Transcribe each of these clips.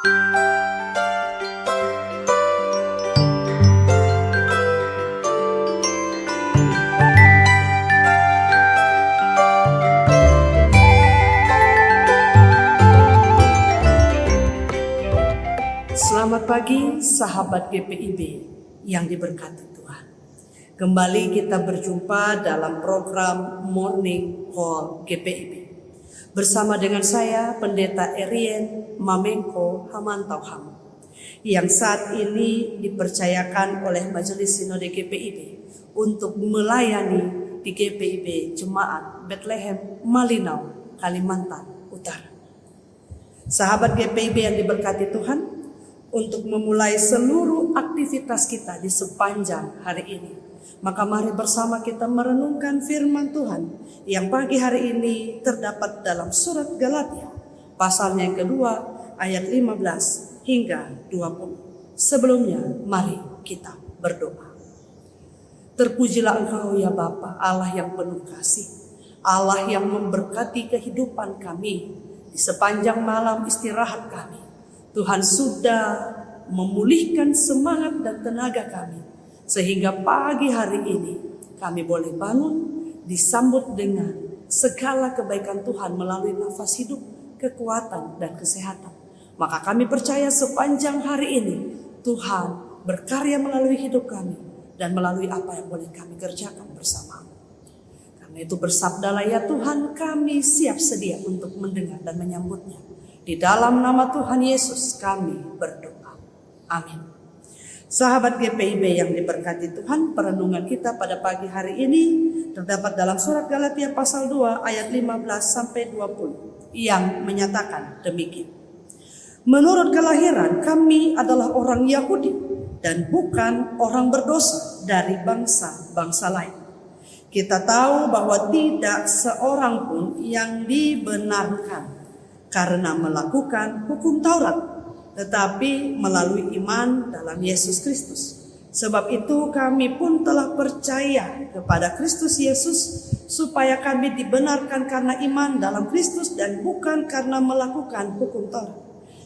Selamat pagi sahabat GPIB yang diberkati Tuhan. Kembali kita berjumpa dalam program Morning Call GPIB. Bersama dengan saya Pendeta Erien Mamenko Hamantauham yang saat ini dipercayakan oleh Majelis Sinode GPIB untuk melayani di GPIB Jemaat Bethlehem Malinau, Kalimantan Utara. Sahabat GPIB yang diberkati Tuhan, untuk memulai seluruh aktivitas kita di sepanjang hari ini, maka mari bersama kita merenungkan firman Tuhan yang pagi hari ini terdapat dalam surat Galatia pasalnya yang kedua ayat 15 hingga 20. Sebelumnya mari kita berdoa. Terpujilah Engkau ya Bapa, Allah yang penuh kasih, Allah yang memberkati kehidupan kami di sepanjang malam istirahat kami. Tuhan sudah memulihkan semangat dan tenaga kami, sehingga pagi hari ini kami boleh bangun disambut dengan segala kebaikan Tuhan melalui nafas hidup, kekuatan dan kesehatan. Maka kami percaya sepanjang hari ini Tuhan berkarya melalui hidup kami dan melalui apa yang boleh kami kerjakan bersama-Mu. Karena itu bersabdalah ya Tuhan, kami siap sedia untuk mendengar dan menyambutnya. Di dalam nama Tuhan Yesus kami berdoa. Amin. Sahabat GPIB yang diberkati Tuhan, perenungan kita pada pagi hari ini terdapat dalam surat Galatia pasal 2 ayat 15 sampai 20 yang menyatakan demikian. Menurut kelahiran kami adalah orang Yahudi dan bukan orang berdosa dari bangsa-bangsa lain. Kita tahu bahwa tidak seorang pun yang dibenarkan karena melakukan hukum Taurat, tetapi melalui iman dalam Yesus Kristus. Sebab itu kami pun telah percaya kepada Kristus Yesus, supaya kami dibenarkan karena iman dalam Kristus dan bukan karena melakukan hukum Taurat.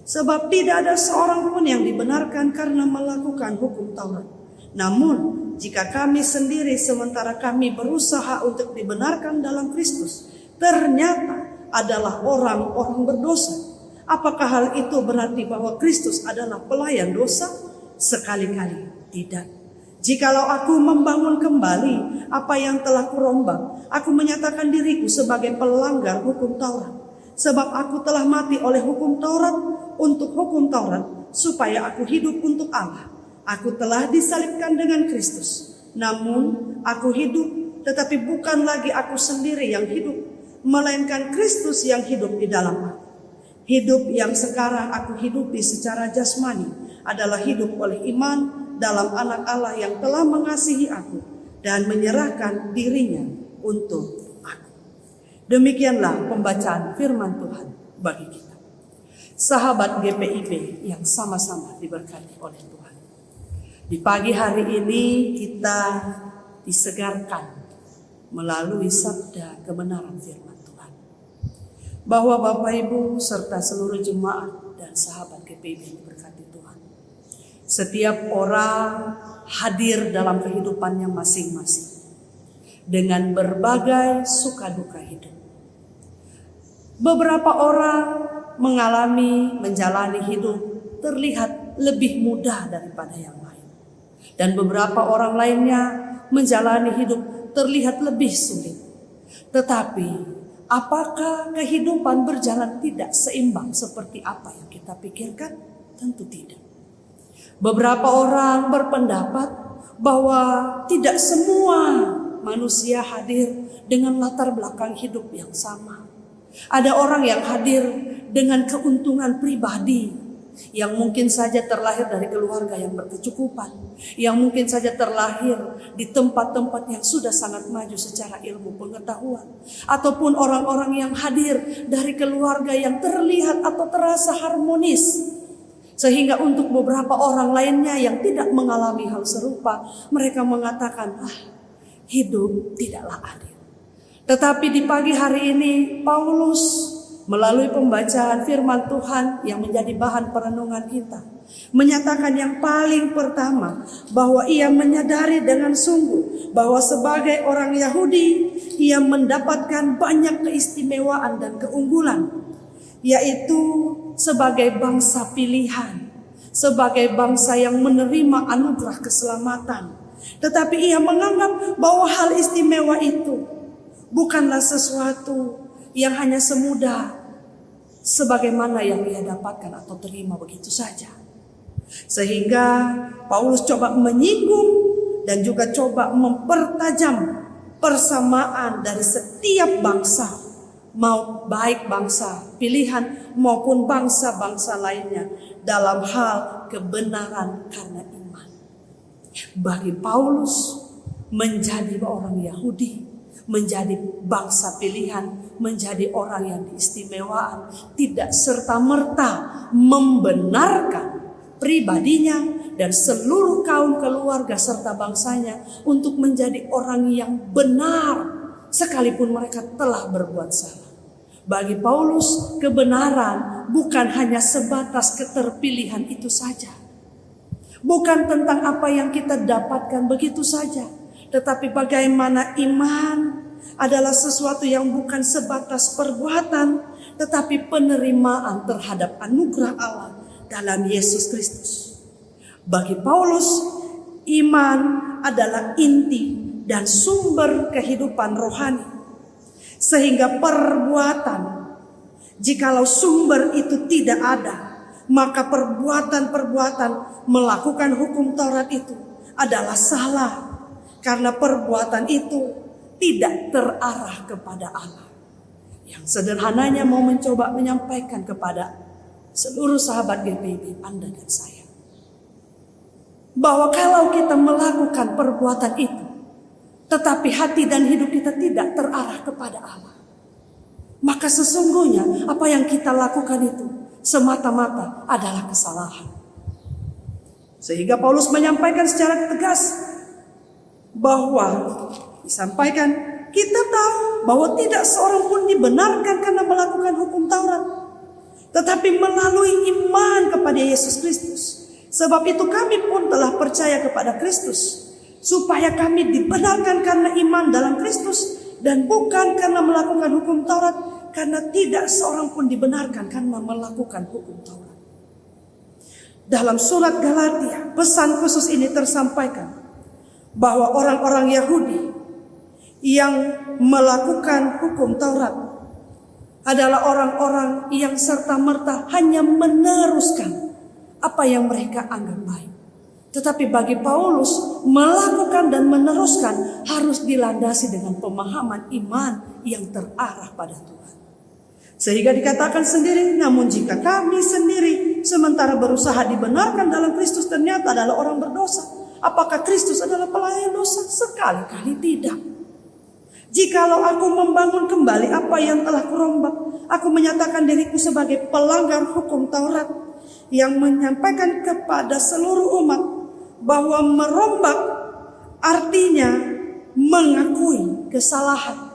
Sebab tidak ada seorang pun yang dibenarkan karena melakukan hukum Taurat. Namun jika kami sendiri sementara kami berusaha untuk dibenarkan dalam Kristus, ternyata adalah orang-orang berdosa. Apakah hal itu berarti bahwa Kristus adalah pelayan dosa? Sekali-kali tidak. Jikalau aku membangun kembali apa yang telah kurombak, aku menyatakan diriku sebagai pelanggar hukum Taurat. Sebab aku telah mati oleh hukum Taurat untuk hukum Taurat, supaya aku hidup untuk Allah. Aku telah disalibkan dengan Kristus. Namun aku hidup, tetapi bukan lagi aku sendiri yang hidup, melainkan Kristus yang hidup di dalam aku. Hidup yang sekarang aku hidupi secara jasmani adalah hidup oleh iman dalam Anak Allah yang telah mengasihi aku dan menyerahkan dirinya untuk aku. Demikianlah pembacaan firman Tuhan bagi kita. Sahabat GPIB yang sama-sama diberkati oleh Tuhan. Di pagi hari ini kita disegarkan melalui sabda kebenaran firman bahwa Bapak Ibu serta seluruh jemaat dan sahabat GPIB yang diberkati Tuhan, setiap orang hadir dalam kehidupannya masing-masing dengan berbagai suka duka hidup. Beberapa orang menjalani hidup terlihat lebih mudah daripada yang lain, dan beberapa orang lainnya menjalani hidup terlihat lebih sulit. Tetapi apakah kehidupan berjalan tidak seimbang seperti apa yang kita pikirkan? Tentu tidak. Beberapa orang berpendapat bahwa tidak semua manusia hadir dengan latar belakang hidup yang sama. Ada orang yang hadir dengan keuntungan pribadi, yang mungkin saja terlahir dari keluarga yang berkecukupan, yang mungkin saja terlahir di tempat-tempat yang sudah sangat maju secara ilmu pengetahuan, ataupun orang-orang yang hadir dari keluarga yang terlihat atau terasa harmonis, sehingga untuk beberapa orang lainnya yang tidak mengalami hal serupa, mereka mengatakan, hidup tidaklah adil. Tetapi di pagi hari ini Paulus melalui pembacaan firman Tuhan yang menjadi bahan perenungan kita, menyatakan yang paling pertama bahwa ia menyadari dengan sungguh bahwa sebagai orang Yahudi ia mendapatkan banyak keistimewaan dan keunggulan, yaitu sebagai bangsa pilihan, sebagai bangsa yang menerima anugerah keselamatan. Tetapi ia menganggap bahwa hal istimewa itu bukanlah sesuatu yang hanya semudah sebagaimana yang ia dapatkan atau terima begitu saja. Sehingga Paulus coba menyinggung dan juga coba mempertajam persamaan dari setiap bangsa, mau baik bangsa pilihan maupun bangsa-bangsa lainnya dalam hal kebenaran karena iman. Bagi Paulus, menjadi orang Yahudi, menjadi bangsa pilihan, menjadi orang yang diistimewakan, tidak serta-merta membenarkan pribadinya dan seluruh kaum keluarga serta bangsanya untuk menjadi orang yang benar sekalipun mereka telah berbuat salah. Bagi Paulus, kebenaran bukan hanya sebatas keterpilihan itu saja. Bukan tentang apa yang kita dapatkan begitu saja, tetapi bagaimana iman adalah sesuatu yang bukan sebatas perbuatan, tetapi penerimaan terhadap anugerah Allah dalam Yesus Kristus. Bagi Paulus, iman adalah inti dan sumber kehidupan rohani. Sehingga perbuatan, jikalau sumber itu tidak ada, maka perbuatan-perbuatan melakukan hukum Taurat itu adalah salah. Karena perbuatan itu tidak terarah kepada Allah. Yang sederhananya mau mencoba menyampaikan kepada seluruh sahabat GPIB, Anda dan saya, bahwa kalau kita melakukan perbuatan itu, tetapi hati dan hidup kita tidak terarah kepada Allah, maka sesungguhnya apa yang kita lakukan itu semata-mata adalah kesalahan. Sehingga Paulus menyampaikan secara tegas bahwa disampaikan, kita tahu bahwa tidak seorang pun dibenarkan karena melakukan hukum Taurat, tetapi melalui iman kepada Yesus Kristus. Sebab itu kami pun telah percaya kepada Kristus, supaya kami dibenarkan karena iman dalam Kristus dan bukan karena melakukan hukum Taurat, karena tidak seorang pun dibenarkan karena melakukan hukum Taurat. Dalam surat Galatia, pesan khusus ini tersampaikan bahwa orang-orang Yahudi yang melakukan hukum Taurat adalah orang-orang yang serta-merta hanya meneruskan apa yang mereka anggap baik. Tetapi bagi Paulus, melakukan dan meneruskan harus dilandasi dengan pemahaman iman yang terarah pada Tuhan. Sehingga dikatakan sendiri, namun jika kami sendiri sementara berusaha dibenarkan dalam Kristus ternyata adalah orang berdosa, apakah Kristus adalah pelayan dosa? Sekali-kali tidak. Jikalau aku membangun kembali apa yang telah kurombak, aku menyatakan diriku sebagai pelanggar hukum Taurat yang menyampaikan kepada seluruh umat bahwa merombak artinya mengakui kesalahan.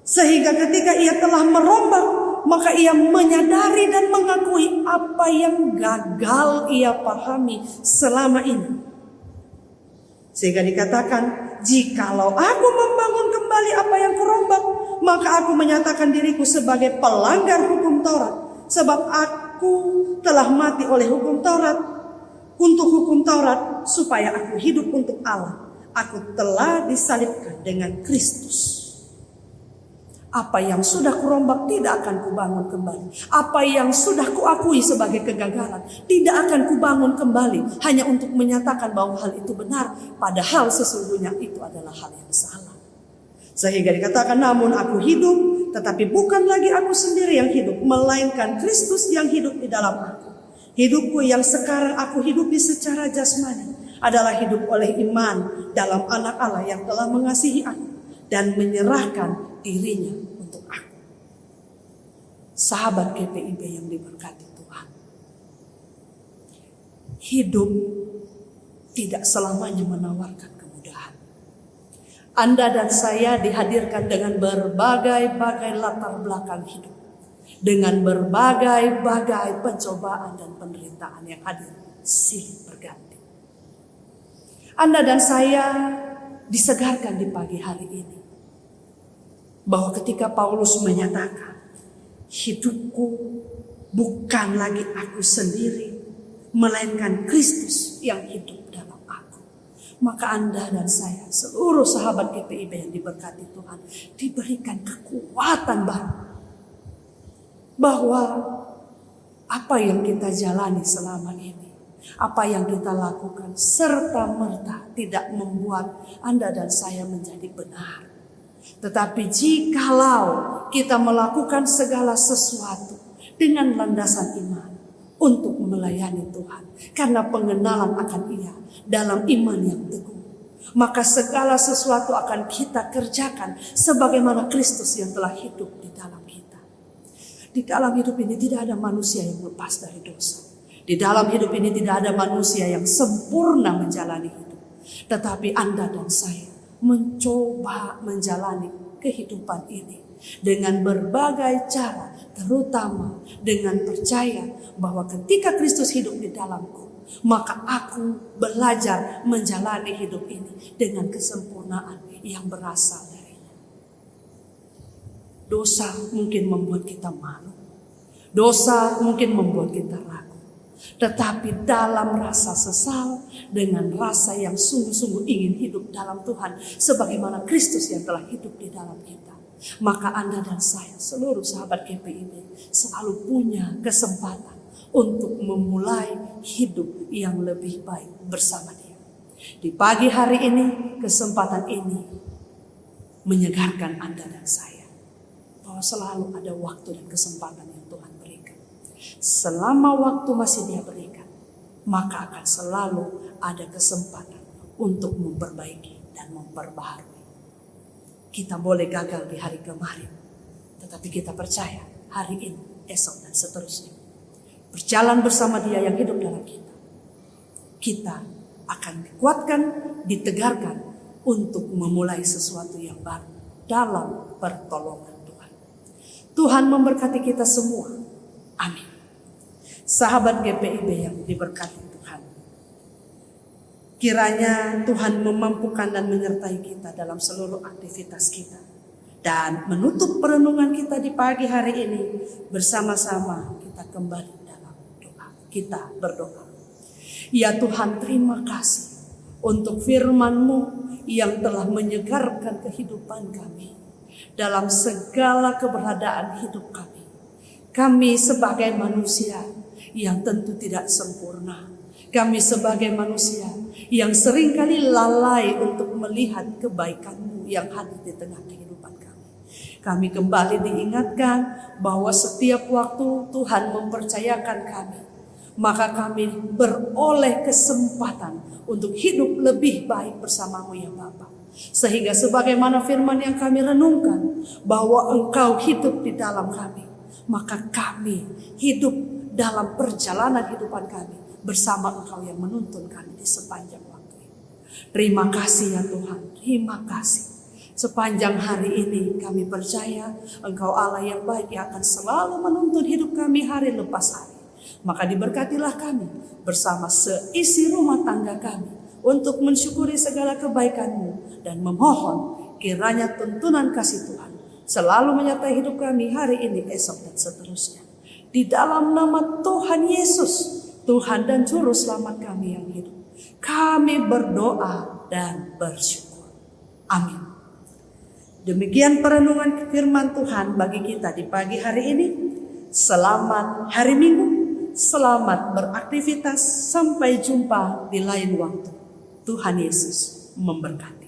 Sehingga ketika ia telah merombak, maka ia menyadari dan mengakui apa yang gagal ia pahami selama ini. Sehingga dikatakan, jikalau aku membangun kembali apa yang kurombak, maka aku menyatakan diriku sebagai pelanggar hukum Taurat. Sebab aku telah mati oleh hukum Taurat, untuk hukum Taurat, supaya aku hidup untuk Allah. Aku telah disalibkan dengan Kristus. Apa yang sudah kurombak tidak akan kubangun kembali. Apa yang sudah kuakui sebagai kegagalan tidak akan kubangun kembali hanya untuk menyatakan bahwa hal itu benar, padahal sesungguhnya itu adalah hal yang salah. Sehingga dikatakan, namun aku hidup, tetapi bukan lagi aku sendiri yang hidup, melainkan Kristus yang hidup di dalam aku. Hidupku yang sekarang aku hidupi secara jasmani adalah hidup oleh iman dalam Anak Allah yang telah mengasihi aku dan menyerahkan dirinya untuk aku. Sahabat GPIB yang diberkati Tuhan, hidup tidak selamanya menawarkan kemudahan. Anda dan saya dihadirkan dengan berbagai-bagai latar belakang hidup. dengan berbagai-bagai pencobaan dan penderitaan yang hadir silih berganti. Anda dan saya disegarkan di pagi hari ini bahwa ketika Paulus menyatakan, hidupku bukan lagi aku sendiri, melainkan Kristus yang hidup dalam aku. Maka Anda dan saya, seluruh sahabat GPIB yang diberkati Tuhan, diberikan kekuatan baru. Bahwa apa yang kita jalani selama ini, apa yang kita lakukan serta-merta tidak membuat Anda dan saya menjadi benar. Tetapi jikalau kita melakukan segala sesuatu dengan landasan iman untuk melayani Tuhan, karena pengenalan akan Ia dalam iman yang teguh, maka segala sesuatu akan kita kerjakan sebagaimana Kristus yang telah hidup di dalam kita. Di dalam hidup ini tidak ada manusia yang lepas dari dosa. Di dalam hidup ini tidak ada manusia yang sempurna menjalani hidup. Tetapi Anda dan saya mencoba menjalani kehidupan ini dengan berbagai cara, terutama dengan percaya bahwa ketika Kristus hidup di dalamku, maka aku belajar menjalani hidup ini dengan kesempurnaan yang berasal darinya. Dosa mungkin membuat kita malu, dosa mungkin membuat kita ragu. Tetapi dalam rasa sesal, dengan rasa yang sungguh-sungguh ingin hidup dalam Tuhan, sebagaimana Kristus yang telah hidup di dalam kita, maka Anda dan saya, seluruh sahabat GPIB, selalu punya kesempatan untuk memulai hidup yang lebih baik bersama Dia. Di pagi hari ini, kesempatan ini menyegarkan Anda dan saya, bahwa selalu ada waktu dan kesempatan yang Tuhan berikan. Selama waktu masih Dia berikan, maka akan selalu ada kesempatan untuk memperbaiki dan memperbaharui. Kita boleh gagal di hari kemarin, tetapi kita percaya hari ini, esok, dan seterusnya. Berjalan bersama Dia yang hidup dalam kita, kita akan dikuatkan, ditegarkan untuk memulai sesuatu yang baru dalam pertolongan Tuhan. Tuhan memberkati kita semua. Amin. Sahabat GPIB yang diberkati Tuhan, kiranya Tuhan memampukan dan menyertai kita dalam seluruh aktivitas kita. Dan menutup perenungan kita di pagi hari ini, bersama-sama kita kembali dalam doa. Kita berdoa. Ya Tuhan, terima kasih untuk firman-Mu yang telah menyegarkan kehidupan kami dalam segala keberadaan hidup kami. Kami sebagai manusia yang tentu tidak sempurna. Kami sebagai manusia yang seringkali lalai untuk melihat kebaikan-Mu yang hadir di tengah kehidupan kami. Kami kembali diingatkan bahwa setiap waktu Tuhan mempercayakan kami, maka kami beroleh kesempatan untuk hidup lebih baik bersama-Mu ya Bapa. Sehingga sebagaimana firman yang kami renungkan, bahwa Engkau hidup di dalam kami, maka kami hidup dalam perjalanan kehidupan kami bersama Engkau yang menuntun kami di sepanjang waktu ini. Terima kasih ya Tuhan, terima kasih. Sepanjang hari ini kami percaya Engkau Allah yang baik yang akan selalu menuntun hidup kami hari lepas hari. Maka diberkatilah kami bersama seisi rumah tangga kami untuk mensyukuri segala kebaikan-Mu dan memohon kiranya tuntunan kasih Tuhan selalu menyertai hidup kami hari ini, esok, dan seterusnya. Di dalam nama Tuhan Yesus, Tuhan dan Juru Selamat kami yang hidup, kami berdoa dan bersyukur. Amin. Demikian perenungan firman Tuhan bagi kita di pagi hari ini. Selamat hari Minggu, selamat beraktivitas, sampai jumpa di lain waktu. Tuhan Yesus memberkati.